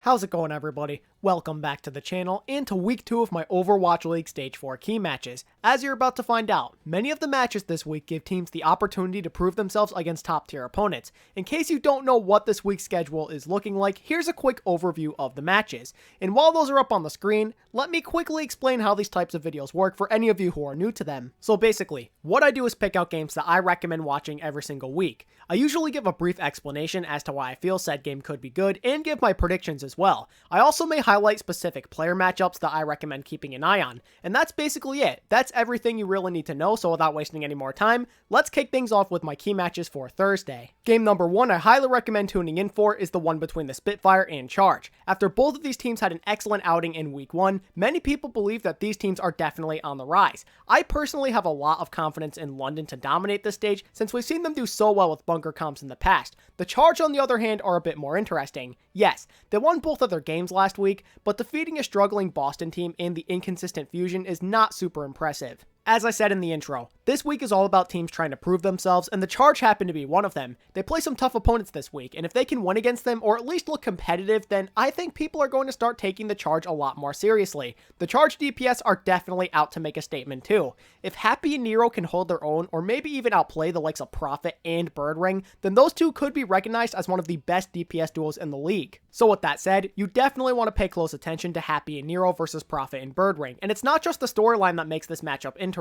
How's it going, everybody? Welcome back to the channel and to week 2 of my Overwatch League Stage 4 key matches. As you're about to find out, many of the matches this week give teams the opportunity to prove themselves against top tier opponents. In case you don't know what this week's schedule is looking like, here's a quick overview of the matches. And while those are up on the screen, let me quickly explain how these types of videos work for any of you who are new to them. So basically, what I do is pick out games that I recommend watching every single week. I usually give a brief explanation as to why I feel said game could be good and give my predictions as well. I also may highlight specific player matchups that I recommend keeping an eye on. And that's basically it. That's everything you really need to know, so without wasting any more time, let's kick things off with my key matches for Thursday. Game number 1 I highly recommend tuning in for is the one between the Spitfire and Charge. After both of these teams had an excellent outing in week 1, many people believe that these teams are definitely on the rise. I personally have a lot of confidence in London to dominate this stage since we've seen them do so well with bunker comps in the past. The Charge, on the other hand, are a bit more interesting. Yes, they won both of their games last week, but defeating a struggling Boston team and the inconsistent Fusion is not super impressive. As I said in the intro, this week is all about teams trying to prove themselves, and the Charge happen to be one of them. They play some tough opponents this week, and if they can win against them, or at least look competitive, then I think people are going to start taking the Charge a lot more seriously. The Charge DPS are definitely out to make a statement too. If Happy and Nero can hold their own, or maybe even outplay the likes of Prophet and Birdring, then those two could be recognized as one of the best DPS duos in the league. So with that said, you definitely want to pay close attention to Happy and Nero versus Prophet and Birdring, and it's not just the storyline that makes this matchup interesting.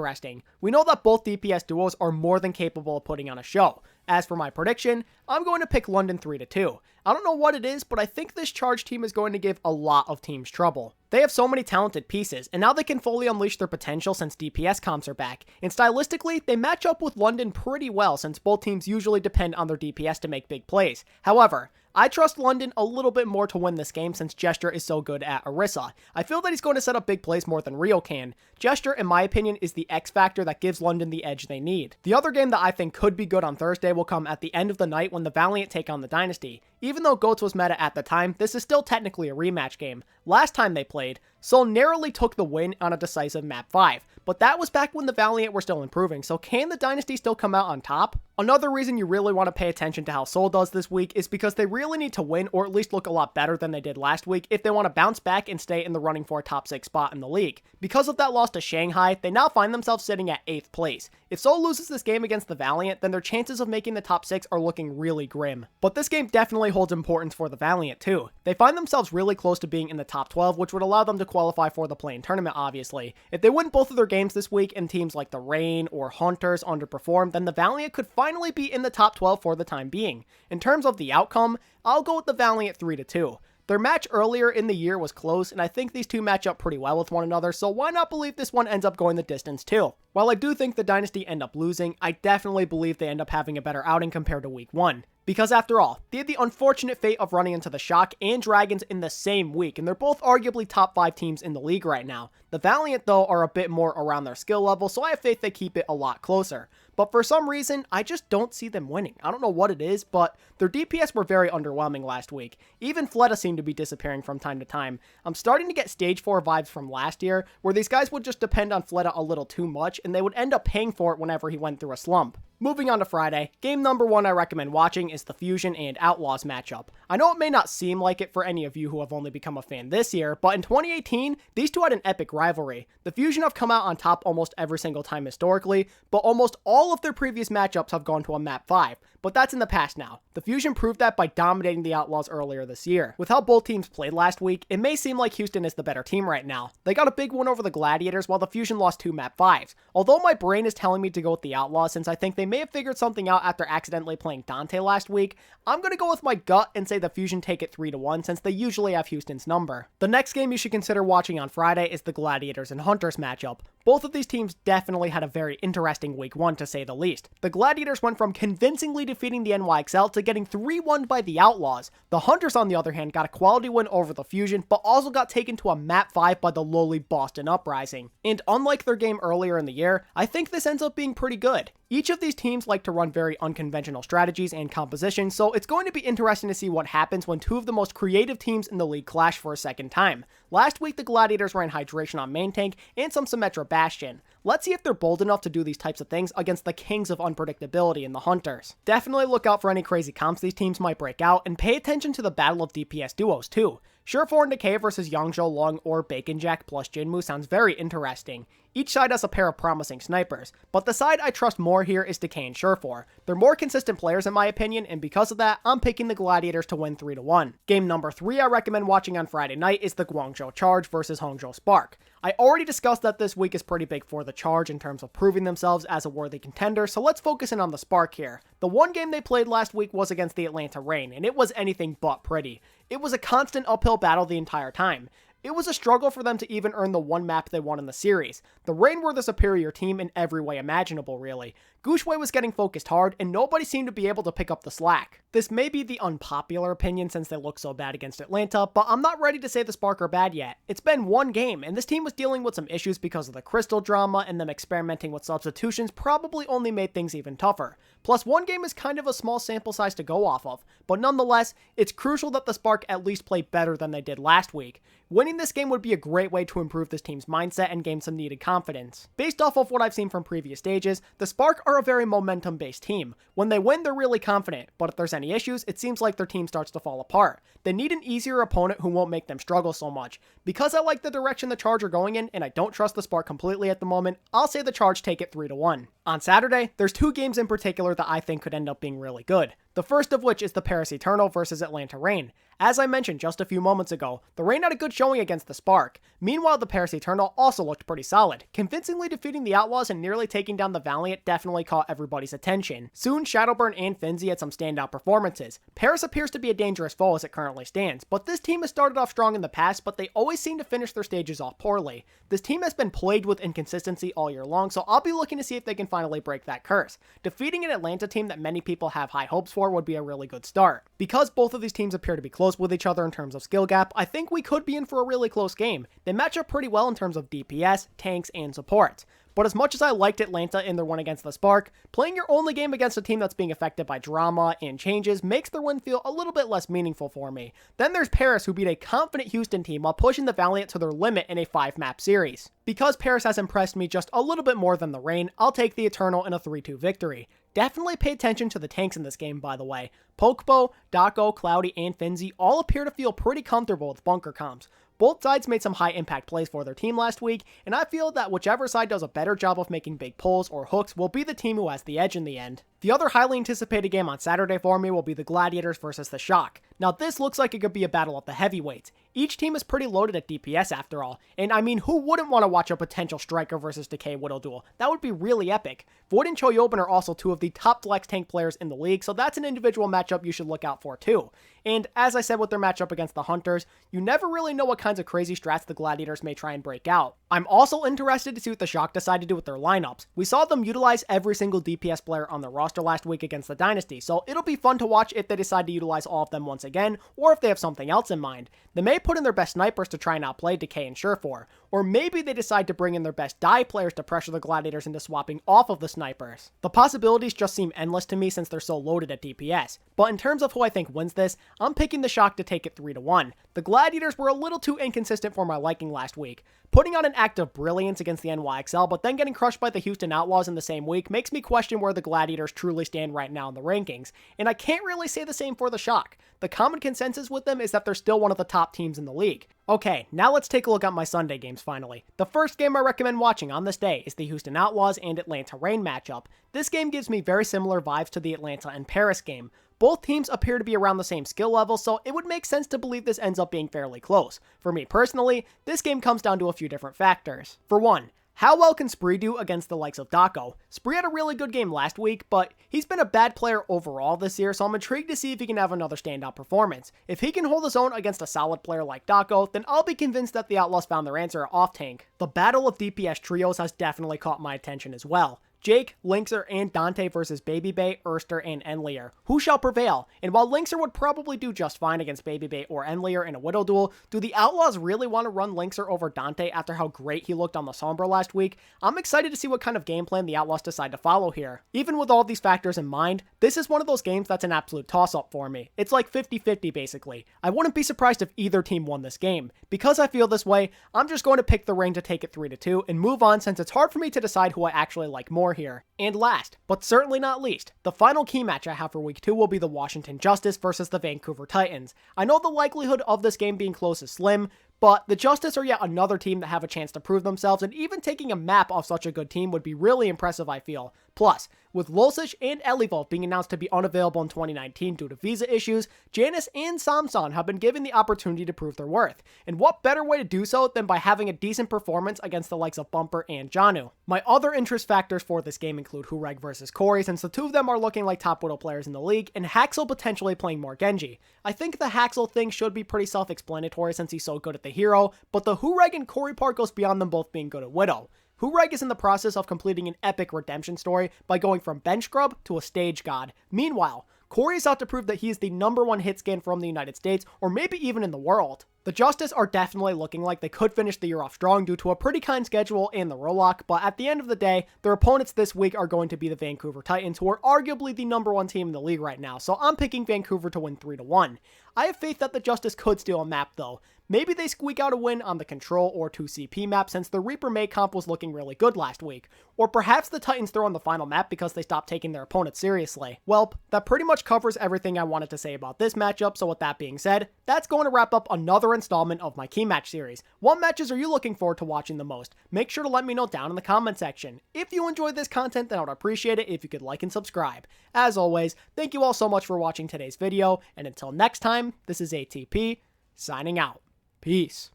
We know that both DPS duos are more than capable of putting on a show. As for my prediction, I'm going to pick London 3-2. I don't know what it is, but I think this Charge team is going to give a lot of teams trouble. They have so many talented pieces, and now they can fully unleash their potential since DPS comps are back. And stylistically, they match up with London pretty well since both teams usually depend on their DPS to make big plays. However, I trust London a little bit more to win this game since Gesture is so good at Orisa. I feel that he's going to set up big plays more than Rio can. Gesture, in my opinion, is the X factor that gives London the edge they need. The other game that I think could be good on Thursday will come at the end of the night when the Valiant take on the Dynasty. Even though GOATS was meta at the time, this is still technically a rematch game. Last time they played, Sol narrowly took the win on a decisive map 5, but that was back when the Valiant were still improving, so can the Dynasty still come out on top? Another reason you really want to pay attention to how Sol does this week is because they really need to win or at least look a lot better than they did last week if they want to bounce back and stay in the running for a top 6 spot in the league. Because of that loss to Shanghai, they now find themselves sitting at 8th place. If Sol loses this game against the Valiant, then their chances of making the top 6 are looking really grim. But this game definitely holds importance for the Valiant too. They find themselves really close to being in the top 12, which would allow them to qualify for the play-in tournament, obviously. If they win both of their games this week and teams like the Reign or Hunters underperform, then the Valiant could finally be in the top 12 for the time being. In terms of the outcome, I'll go with the Valiant 3-2. Their match earlier in the year was close, and I think these two match up pretty well with one another, so why not believe this one ends up going the distance too? While I do think the Dynasty end up losing, I definitely believe they end up having a better outing compared to week 1. Because after all, they had the unfortunate fate of running into the Shock and Dragons in the same week, and they're both arguably top 5 teams in the league right now. The Valiant, though, are a bit more around their skill level, so I have faith they keep it a lot closer. But for some reason, I just don't see them winning. I don't know what it is, but their DPS were very underwhelming last week. Even Fleta seemed to be disappearing from time to time. I'm starting to get Stage 4 vibes from last year, where these guys would just depend on Fleta a little too much, and they would end up paying for it whenever he went through a slump. Moving on to Friday, game number 1 I recommend watching is the Fusion and Outlaws matchup. I know it may not seem like it for any of you who have only become a fan this year, but in 2018, these two had an epic rivalry. The Fusion have come out on top almost every single time historically, but almost all of their previous matchups have gone to a map 5, but that's in the past now. The Fusion proved that by dominating the Outlaws earlier this year. With how both teams played last week, it may seem like Houston is the better team right now. They got a big win over the Gladiators while the Fusion lost 2 map 5s. Although my brain is telling me to go with the Outlaws since I think they may have figured something out after accidentally playing Dante last week, I'm going to go with my gut and say the Fusion take it 3-1 since they usually have Houston's number. The next game you should consider watching on Friday is the Gladiators and Hunters matchup. Both of these teams definitely had a very interesting week 1 to say the least. The Gladiators went from convincingly defeating the NYXL to getting 3-1 by the Outlaws. The Hunters, on the other hand, got a quality win over the Fusion, but also got taken to a map 5 by the lowly Boston Uprising. And unlike their game earlier in the year, I think this ends up being pretty good. Each of these teams like to run very unconventional strategies and compositions, so it's going to be interesting to see what happens when two of the most creative teams in the league clash for a second time. Last week, the Gladiators ran Hydration on main tank and some Symmetra Bastion. Let's see if they're bold enough to do these types of things against the kings of unpredictability in the Hunters. Definitely look out for any crazy comps these teams might break out, and pay attention to the battle of DPS duos too. Surefour and Decay versus Yangzhou Long or Bacon Jack plus Jinmu sounds very interesting. Each side has a pair of promising snipers, but the side I trust more here is Decay and Surefour. They're more consistent players in my opinion, and because of that, I'm picking the Gladiators to win 3-1. Game number 3 I recommend watching on Friday night is the Guangzhou Charge versus Hangzhou Spark. I already discussed that this week is pretty big for the Charge in terms of proving themselves as a worthy contender, so let's focus in on the Spark here. The one game they played last week was against the Atlanta Reign, and it was anything but pretty. It was a constant uphill battle the entire time. It was a struggle for them to even earn the one map they won in the series. The Reign were the superior team in every way imaginable, really. Guangzhou was getting focused hard, and nobody seemed to be able to pick up the slack. This may be the unpopular opinion since they look so bad against Atlanta, but I'm not ready to say the Spark are bad yet. It's been one game, and this team was dealing with some issues because of the Crystal drama, and them experimenting with substitutions probably only made things even tougher. Plus, one game is kind of a small sample size to go off of, but nonetheless, it's crucial that the Spark at least play better than they did last week. Winning this game would be a great way to improve this team's mindset and gain some needed confidence. Based off of what I've seen from previous stages, the Spark are a very momentum-based team. When they win, they're really confident, but if there's any issues, it seems like their team starts to fall apart. They need an easier opponent who won't make them struggle so much. Because I like the direction the Charge are going in, and I don't trust the Spark completely at the moment, I'll say the Charge take it 3-1. On Saturday, there's two games in particular that I think could end up being really good. The first of which is the Paris Eternal versus Atlanta Reign. As I mentioned just a few moments ago, the Reign had a good showing against the Spark. Meanwhile, the Paris Eternal also looked pretty solid. Convincingly defeating the Outlaws and nearly taking down the Valiant definitely caught everybody's attention. Soon, Shadowburn and Finzi had some standout performances. Paris appears to be a dangerous foe as it currently stands, but this team has started off strong in the past, but they always seem to finish their stages off poorly. This team has been plagued with inconsistency all year long, so I'll be looking to see if they can finally break that curse. Defeating an Atlanta team that many people have high hopes for would be a really good start. Because both of these teams appear to be close with each other in terms of skill gap, I think we could be in for a really close game. They match up pretty well in terms of DPS, tanks, and support. But as much as I liked Atlanta in their win against the Spark, playing your only game against a team that's being affected by drama and changes makes their win feel a little bit less meaningful for me. Then there's Paris, who beat a confident Houston team while pushing the Valiant to their limit in a 5-map series. Because Paris has impressed me just a little bit more than the Reign, I'll take the Eternal in a 3-2 victory. Definitely pay attention to the tanks in this game, by the way. Pokebo, Dako, Cloudy, and Finzi all appear to feel pretty comfortable with bunker comps. Both sides made some high impact plays for their team last week, and I feel that whichever side does a better job of making big pulls or hooks will be the team who has the edge in the end. The other highly anticipated game on Saturday for me will be the Gladiators versus the Shock. Now this looks like it could be a battle of the heavyweights. Each team is pretty loaded at DPS after all, and I mean, who wouldn't want to watch a potential Striker versus Decay Widow duel? That would be really epic. Void and Choyobin are also two of the top flex tank players in the league, so that's an individual matchup you should look out for too. And as I said with their matchup against the Hunters, you never really know what kinds of crazy strats the Gladiators may try and break out. I'm also interested to see what the Shock decide to do with their lineups. We saw them utilize every single DPS player on their roster last week against the Dynasty, so it'll be fun to watch if they decide to utilize all of them once again, or if they have something else in mind. They may put in their best snipers to try and outplay Decay and Surefour, or maybe they decide to bring in their best dive players to pressure the Gladiators into swapping off of the snipers. The possibilities just seem endless to me since they're so loaded at DPS, but in terms of who I think wins this, I'm picking the Shock to take it 3-1. The Gladiators were a little too inconsistent for my liking last week. Putting on an act of brilliance against the NYXL, but then getting crushed by the Houston Outlaws in the same week makes me question where the Gladiators truly stand right now in the rankings, and I can't really say the same for the Shock. The common consensus with them is that they're still one of the top teams in the league. Okay, now let's take a look at my Sunday games finally. The first game I recommend watching on this day is the Houston Outlaws and Atlanta Reign matchup. This game gives me very similar vibes to the Atlanta and Paris game. Both teams appear to be around the same skill level, so it would make sense to believe this ends up being fairly close. For me personally, this game comes down to a few different factors. For one, how well can Spree do against the likes of Dako? Spree had a really good game last week, but he's been a bad player overall this year, so I'm intrigued to see if he can have another standout performance. If he can hold his own against a solid player like Dako, then I'll be convinced that the Outlaws found their answer off tank. The battle of DPS trios has definitely caught my attention as well. Jake, Linkser, and Dante versus Babybay, Erster, and Enlier. Who shall prevail? And while Linkser would probably do just fine against Babybay or Enlier in a Widow duel, do the Outlaws really want to run Linkser over Dante after how great he looked on the Sombra last week? I'm excited to see what kind of game plan the Outlaws decide to follow here. Even with all these factors in mind, this is one of those games that's an absolute toss-up for me. It's like 50-50 basically. I wouldn't be surprised if either team won this game. Because I feel this way, I'm just going to pick the Reign to take it 3-2 and move on since it's hard for me to decide who I actually like more more here. And last, but certainly not least, the final key match I have for week 2 will be the Washington Justice versus the Vancouver Titans. I know the likelihood of this game being close is slim, but the Justice are yet another team that have a chance to prove themselves, and even taking a map off such a good team would be really impressive, I feel. Plus, with Losic and Elivov being announced to be unavailable in 2019 due to visa issues, Janice and Samson have been given the opportunity to prove their worth. And what better way to do so than by having a decent performance against the likes of Bumper and Janu? My other interest factors for this game include Hureg versus Corey, since the two of them are looking like top Widow players in the league, and Haxel potentially playing more Genji. I think the Haxel thing should be pretty self-explanatory since he's so good at the hero, but the Hureg and Corey part goes beyond them both being good at Widow. Hureg is in the process of completing an epic redemption story by going from bench scrub to a stage god. Meanwhile, Corey is out to prove that he is the #1 hit scan from the United States, or maybe even in the world. The Justice are definitely looking like they could finish the year off strong due to a pretty kind schedule and the Rolock, but at the end of the day, their opponents this week are going to be the Vancouver Titans, who are arguably the #1 team in the league right now, so I'm picking Vancouver to win 3-1. I have faith that the Justice could steal a map though. Maybe they squeak out a win on the Control or 2CP map since the Reaper May comp was looking really good last week. Or perhaps the Titans throw on the final map because they stopped taking their opponents seriously. Welp, that pretty much covers everything I wanted to say about this matchup, so with that being said, that's going to wrap up another installment of my key match series. What matches are you looking forward to watching the most? Make sure to let me know down in the comment section. If you enjoyed this content, then I would appreciate it if you could like and subscribe. As always, thank you all so much for watching today's video, and until next time, this is ATP, signing out. Peace.